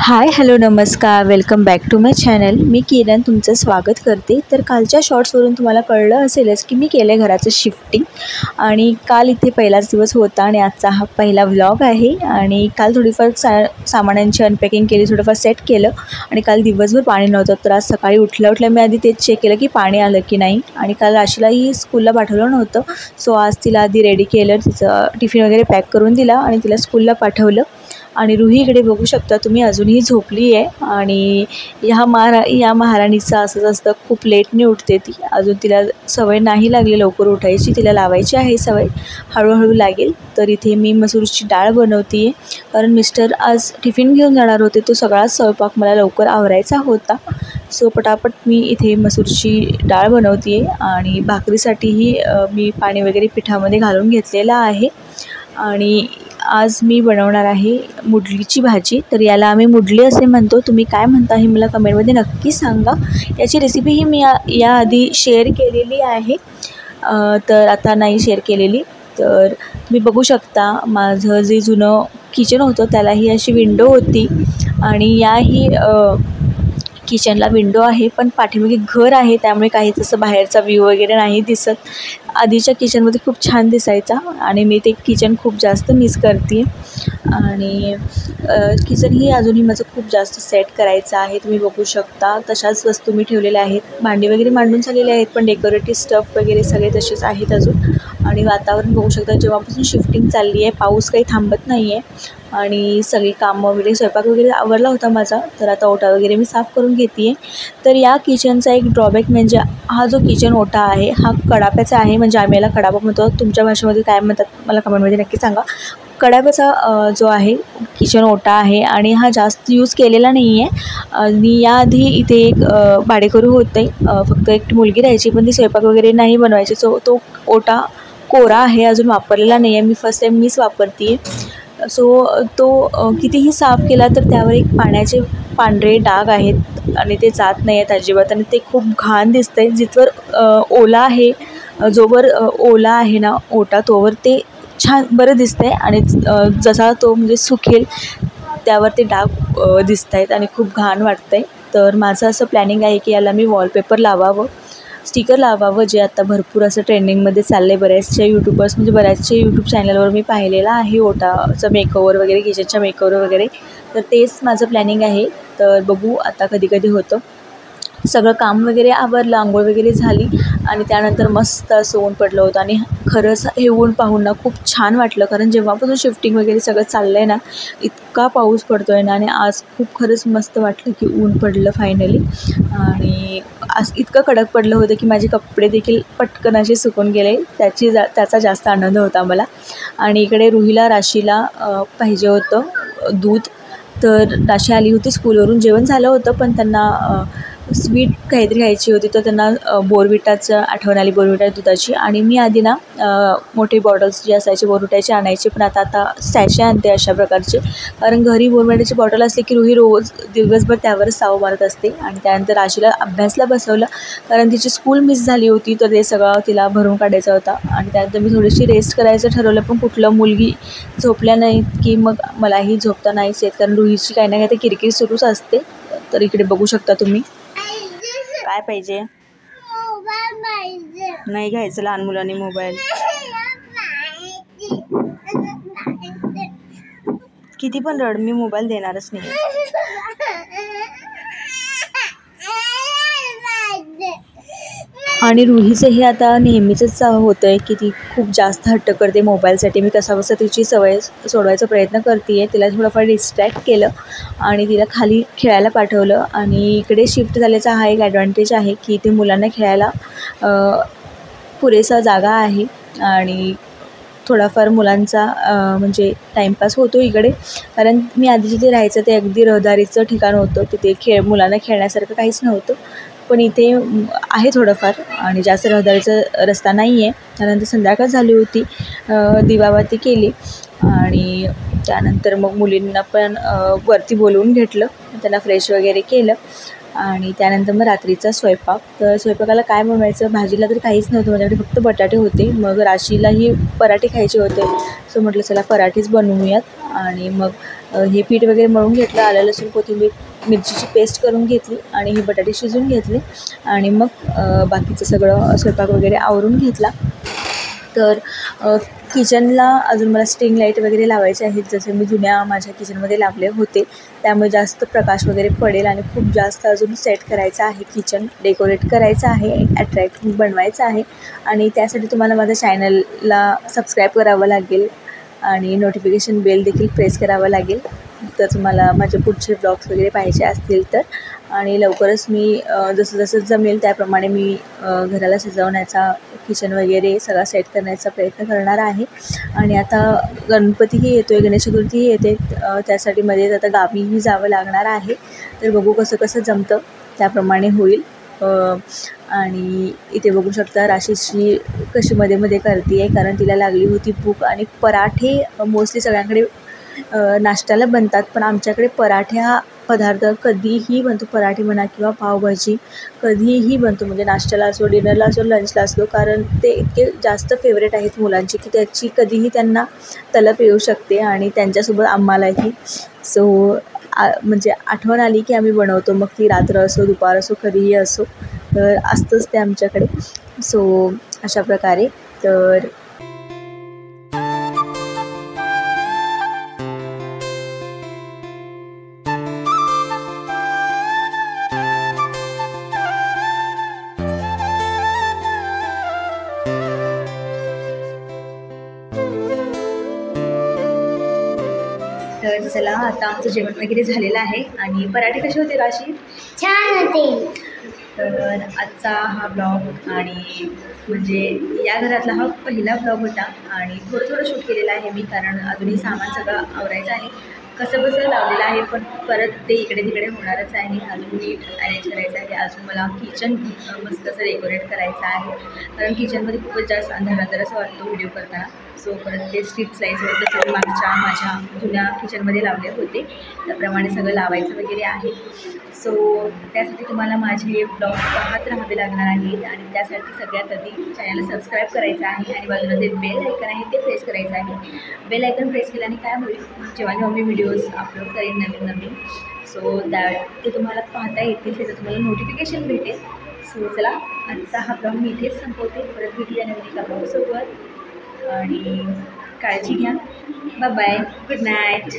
हाय hello नमस्कार, welcome back to my channel. मी किरण तुमचं स्वागत करते. तर कालच्या शॉर्ट्सवरून तुम्हाला कळलं असेलच की मी केलं आहे घराचं शिफ्टिंग. आणि काल इथे पहिलाच दिवस होता आणि आजचा हा पहिला व्लॉग आहे. आणि काल थोडीफार सामानांची अनपॅकिंग केली, थोडंफार सेट केलं. आणि काल दिवसभर पाणी नव्हतं, तर आज सकाळी उठल्या मी आधी तेच चेक केलं की पाणी आलं की नाही. आणि काल राशीलाही स्कूलला पाठवलं नव्हतं, सो आज तिला आधी रेडी केलं, तिचं टिफिन वगैरे पॅक करून दिला आणि तिला स्कूलला पाठवलं. आणि रुही इकडे बघू शकता तुम्ही, अजूनही झोपली आहे. आणि या महाराणीचं असंच असतं, खूप लेटने उठते ती. अजून तिला सवय नाही लागली लवकर उठायची, तिला लावायची आहे सवय, हळूहळू लागेल. तर इथे मी मसूरची डाळ बनवते आहे, कारण मिस्टर आज टिफिन घेऊन जाणार होते, तो सगळाच स्वयंपाक मला लवकर आवरायचा होता. सो पटापट मी इथे मसूरची डाळ बनवते आहे. आणि भाकरीसाठीही मी पाणी वगैरे पिठामध्ये घालून घेतलेलं आहे. आणि आज मी बनवणार आहे मुडलीची भाजी. तर याला आम्ही मुडली असे म्हणतो, तुम्ही काय म्हणता हे मला कमेंटमध्ये नक्की सांगा. याची रेसिपीही मी याआधी शेअर केलेली आहे, तर आता नाही शेअर केलेली. तर तुम्ही बघू शकता, माझं जे जुनं किचन होतं त्यालाही अशी विंडो होती. आणि याही किचनला विंडो आहे, पण पाठीमागे घर आहे, त्यामुळे काहीच असं बाहेरचा व्ह्यू वगैरे नाही दिसत. आधीच्या किचनमध्ये खूप छान दिसायचा आणि मी ते किचन खूप जास्त मिस करते. आणि किचनही अजूनही माझं खूप जास्त सेट करायचं आहे. तुम्ही बघू शकता तशाच वस्तू मी ठेवलेल्या आहेत. भांडी वगैरे मांडून झालेले आहेत, पण डेकोरेटिव्ह स्टफ वगैरे सगळे तसेच आहेत अजून. आणि वातावरण बघू शकता, जेव्हापासून शिफ्टिंग चालली आहे पाऊस काही थांबत नाही आहे. आणि सगळी कामं वगैरे, स्वयंपाक वगैरे आवरला होता माझा, तर आता ओटा वगैरे मी साफ करून घेते आहे. तर या किचनचा एक ड्रॉबॅक म्हणजे हा जो किचन ओटा आहे हा कडाप्याचा आहे, म्हणजे आम्ही याला कडापा म्हणतो. तुमच्या भाषेमध्ये काय म्हणतात मला कमेंटमध्ये नक्की सांगा. कडाप्याचा जो आहे किचन ओटा आहे आणि हा जास्त यूज केलेला नाही आहे. आणि याआधी इथे एक भाडेकरू होते, फक्त एक मुलगी राहायची, पण ती स्वयंपाक वगैरे नाही बनवायची. सो तो ओटा कोरा आहे, अजून वापरलेला नाही आहे. मी फर्स्ट टाईम मीच वापरते आहे. सो तो कितीही साफ केला तर त्यावर एक पाण्याचे पांढरे डाग आहेत आणि ते जात नाही आहेत अजिबात. आणि ते खूप घाण दिसतं आहे. जिथवर ओला आहे, जोवर ओला आहे ना ओटा, तोवर ते छान बरं दिसतं आहे. आणि जसा तो म्हणजे सुकेल त्यावर ते डाग दिसत आहेत आणि खूप घाण वाटतं आहे. तर माझं असं प्लॅनिंग आहे की याला मी वॉलपेपर लावावं, स्टिकर लावावं, जे आता भरपूर असं ट्रेंडिंगमध्ये चाललं आहे. बऱ्याचशा यूट्यूबर्स म्हणजे बऱ्याचशा यूट्यूब चॅनलवर मी पाहिलेलं आहे ओटाचं मेकओव्हर वगैरे, किचनच्या मेकओव्हर वगैरे. तर तेच माझं प्लॅनिंग आहे. तर बघू आता कधी कधी होतं. सगळं काम वगैरे आवरलं, आंघोळ वगैरे झाली आणि त्यानंतर मस्त असं ऊन पडलं होतं. आणि खरंच हे ऊन पाहून ना खूप छान वाटलं, कारण जेव्हापासून शिफ्टिंग वगैरे सगळं चाललं आहे ना, इतका पाऊस पडतो आहे ना. आणि आज खूप खरंच मस्त वाटलं की ऊन पडलं फायनली. आणि आज इतकं कडक पडलं होतं की माझे कपडे देखील पटकन असे सुकून गेले, त्याचा जास्त आनंद होता मला. आणि इकडे रुहीला राशीला पाहिजे होतं दूध. तर राशी आली होती स्कूलवरून, जेवण झालं होतं, पण त्यांना स्वीट काहीतरी खायची होती, तर त्यांना बोर्नव्हिटाचं आठवण आली, बोर्नव्हिटा दुधाची. आणि मी आधी ना मोठी बॉटल्स जी असायची बोर्नव्हिटाची आणायची, पण आता सॅशे आणते अशा प्रकारचे, कारण घरी बोर्नव्हिटाची बॉटल असली की रुही रोज दिवसभर त्यावरच ताव मारत असते. आणि त्यानंतर राशीला अभ्यासला बसवलं, कारण तिची स्कूल मिस झाली होती, तर ते सगळं तिला भरून काढायचा होता. आणि त्यानंतर मी थोडीशी रेस्ट करायचं ठरवलं, पण कुठलं मुलगी झोपल्या नाही की मग मलाही झोपता नाहीच येत, कारण रुहीची काही ना काही ते किरकिर सुरूच असते. तर इकडे बघू शकता तुम्ही. काय पाहिजे? नाही घ्यायचं लहान मुलांनी मोबाईल. किती पण रड, मी मोबाईल देणारच नाही. आणि रुहीचं हे आता नेहमीचंच होतं आहे की ती खूप जास्त हट्ट करते मोबाईलसाठी. मी कसाबसा तिची सवय सोडवायचा प्रयत्न करते आहे. तिला थोडंफार डिस्ट्रॅक्ट केलं आणि तिला खाली खेळायला पाठवलं. आणि इकडे शिफ्ट झाल्याचा हा एक ॲडव्हान्टेज आहे की इथे मुलांना खेळायला पुरेसा जागा आहे. आणि थोडाफार मुलांचा म्हणजे टाईमपास होतो इकडे, कारण मी आधी जिथे राहायचं ते अगदी रहदारीचं ठिकाण होतं, तिथे मुलांना खेळण्यासारखं काहीच नव्हतं. पण इथे आहे थोडंफार, आणि जास्त रहदारीचा रस्ता नाही आहे. त्यानंतर संध्याकाळ झाली होती, दिवाबत्ती केली आणि त्यानंतर मग मुलींना पण वरती बोलवून घेतलं, त्यांना फ्रेश वगैरे केलं. आणि त्यानंतर मग रात्रीचा स्वयंपाक. तर स्वयंपाकाला काय बनवायचं, भाजीला तर काहीच नव्हतं माझ्याकडे, फक्त बटाटे होते. मग राशीलाही पराठे खायचे होते, सो म्हटलं चला पराठेच बनवूयात. आणि मग हे पीठ वगैरे मळून घेतलं, आलं लसूण कोथिंबीर मिरचीची पेस्ट करून घेतली आणि हे बटाटे शिजवून घेतले आणि मग बाकीचं सगळं स्वयंपाक वगैरे आवरून घेतला. तर किचनला अजून मला स्ट्रिंग लाईट वगैरे लावायचे आहेत, जसे मी जुन्या माझ्या किचनमध्ये लावले होते. त्यामुळे जास्त प्रकाश वगैरे पडेल आणि खूप जास्त अजून सेट करायचं आहे, किचन डेकोरेट करायचं आहे, अट्रॅक्टिव्ह बनवायचं आहे. आणि त्यासाठी तुम्हाला माझ्या चॅनलला सबस्क्राईब करावं लागेल आणि नोटिफिकेशन बेल देखील प्रेस करावं लागेल, तर तुम्हाला माझे पुढचे ब्लॉग्स वगैरे पाहिजे असतील तर. आणि लवकरच मी जसं जसं जमेल त्याप्रमाणे मी घराला सजवण्याचा, किचन वगैरे सगळा सेट करण्याचा प्रयत्न करणार आहे. आणि आता गणपतीही येतो आहे, गणेश चतुर्थीही येते, त्यासाठी मध्येच आता गावीही जावं लागणार आहे. तर बघू कसं कसं जमतं त्याप्रमाणे होईल. आणि इथे बघू शकता राशीची कशी मध्ये मध्ये करते आहे, कारण तिला लागली होती भूक. आणि पराठे मोस्टली सगळ्यांकडे नाश्त्याला बनतात, पण आमच्याकडे पराठे हा पदार्थ कधीही बनतो. पराठे म्हणा किंवा पावभाजी कधीही बनतो, म्हणजे नाश्त्याला असो, डिनरला असो, लंचला असो, कारण ते इतके जास्त फेवरेट आहेत मुलांची की त्याची कधीही त्यांना तलप येऊ शकते आणि त्यांच्यासोबत आम्हालाही. सो म्हणजे आठवण आली की आम्ही बनवतो, मग ती रात्र असो, दुपार असो, कधीही असो, तर असतंच ते आमच्याकडे. सो अशा प्रकारे. तर तर चला, आता आमचं जेवण वगैरे झालेलं आहे. आणि पराठे कसे होते राशी? छान होते. तर आजचा हा ब्लॉग आणि म्हणजे या घरातला हा पहिला ब्लॉग होता आणि थोडं थोडं शूट केलेलं आहे मी, कारण अजूनही सामान सगळं आवरायचं आहे. कसं बसं लावलेलं आहे, पण परत ते इकडे तिकडे होणारच आहे. अजून नीट अरेंज करायचं आहे. अजून मला किचन मस्त असं डेकोरेट करायचं आहे, कारण किचनमध्ये खूपच जास्त अंधार असं वाटतो व्हिडिओ करताना. सो परत ते स्ट्रीट लाईट्स वगैरे मागच्या माझ्या जुन्या किचनमध्ये लावले होते, त्याप्रमाणे सगळं लावायचं वगैरे आहे. सो त्यासाठी तुम्हाला माझे ब्लॉग पाहत राहावे लागणार आहेत. आणि त्यासाठी सगळ्यात आधी चॅनलला सबस्क्राईब करायचं आहे आणि बाजूला जे बेल आयकन आहे ते प्रेस करायचं आहे. बेल आयकन प्रेस केल्याने काय होईल, जेव्हा जेव्हा मी व्हिडिओज अपलोड करेन नवीन नवीन, सो ते तुम्हाला पाहता येतील, त्याचं तुम्हाला नोटिफिकेशन भेटेल. सो चला, आजचा हा ब्लॉग मी इथेच संपवते. परत भेटूया नवीन एका ब्लॉगसोबत आणि काळजी घ्या. Bye bye, good night.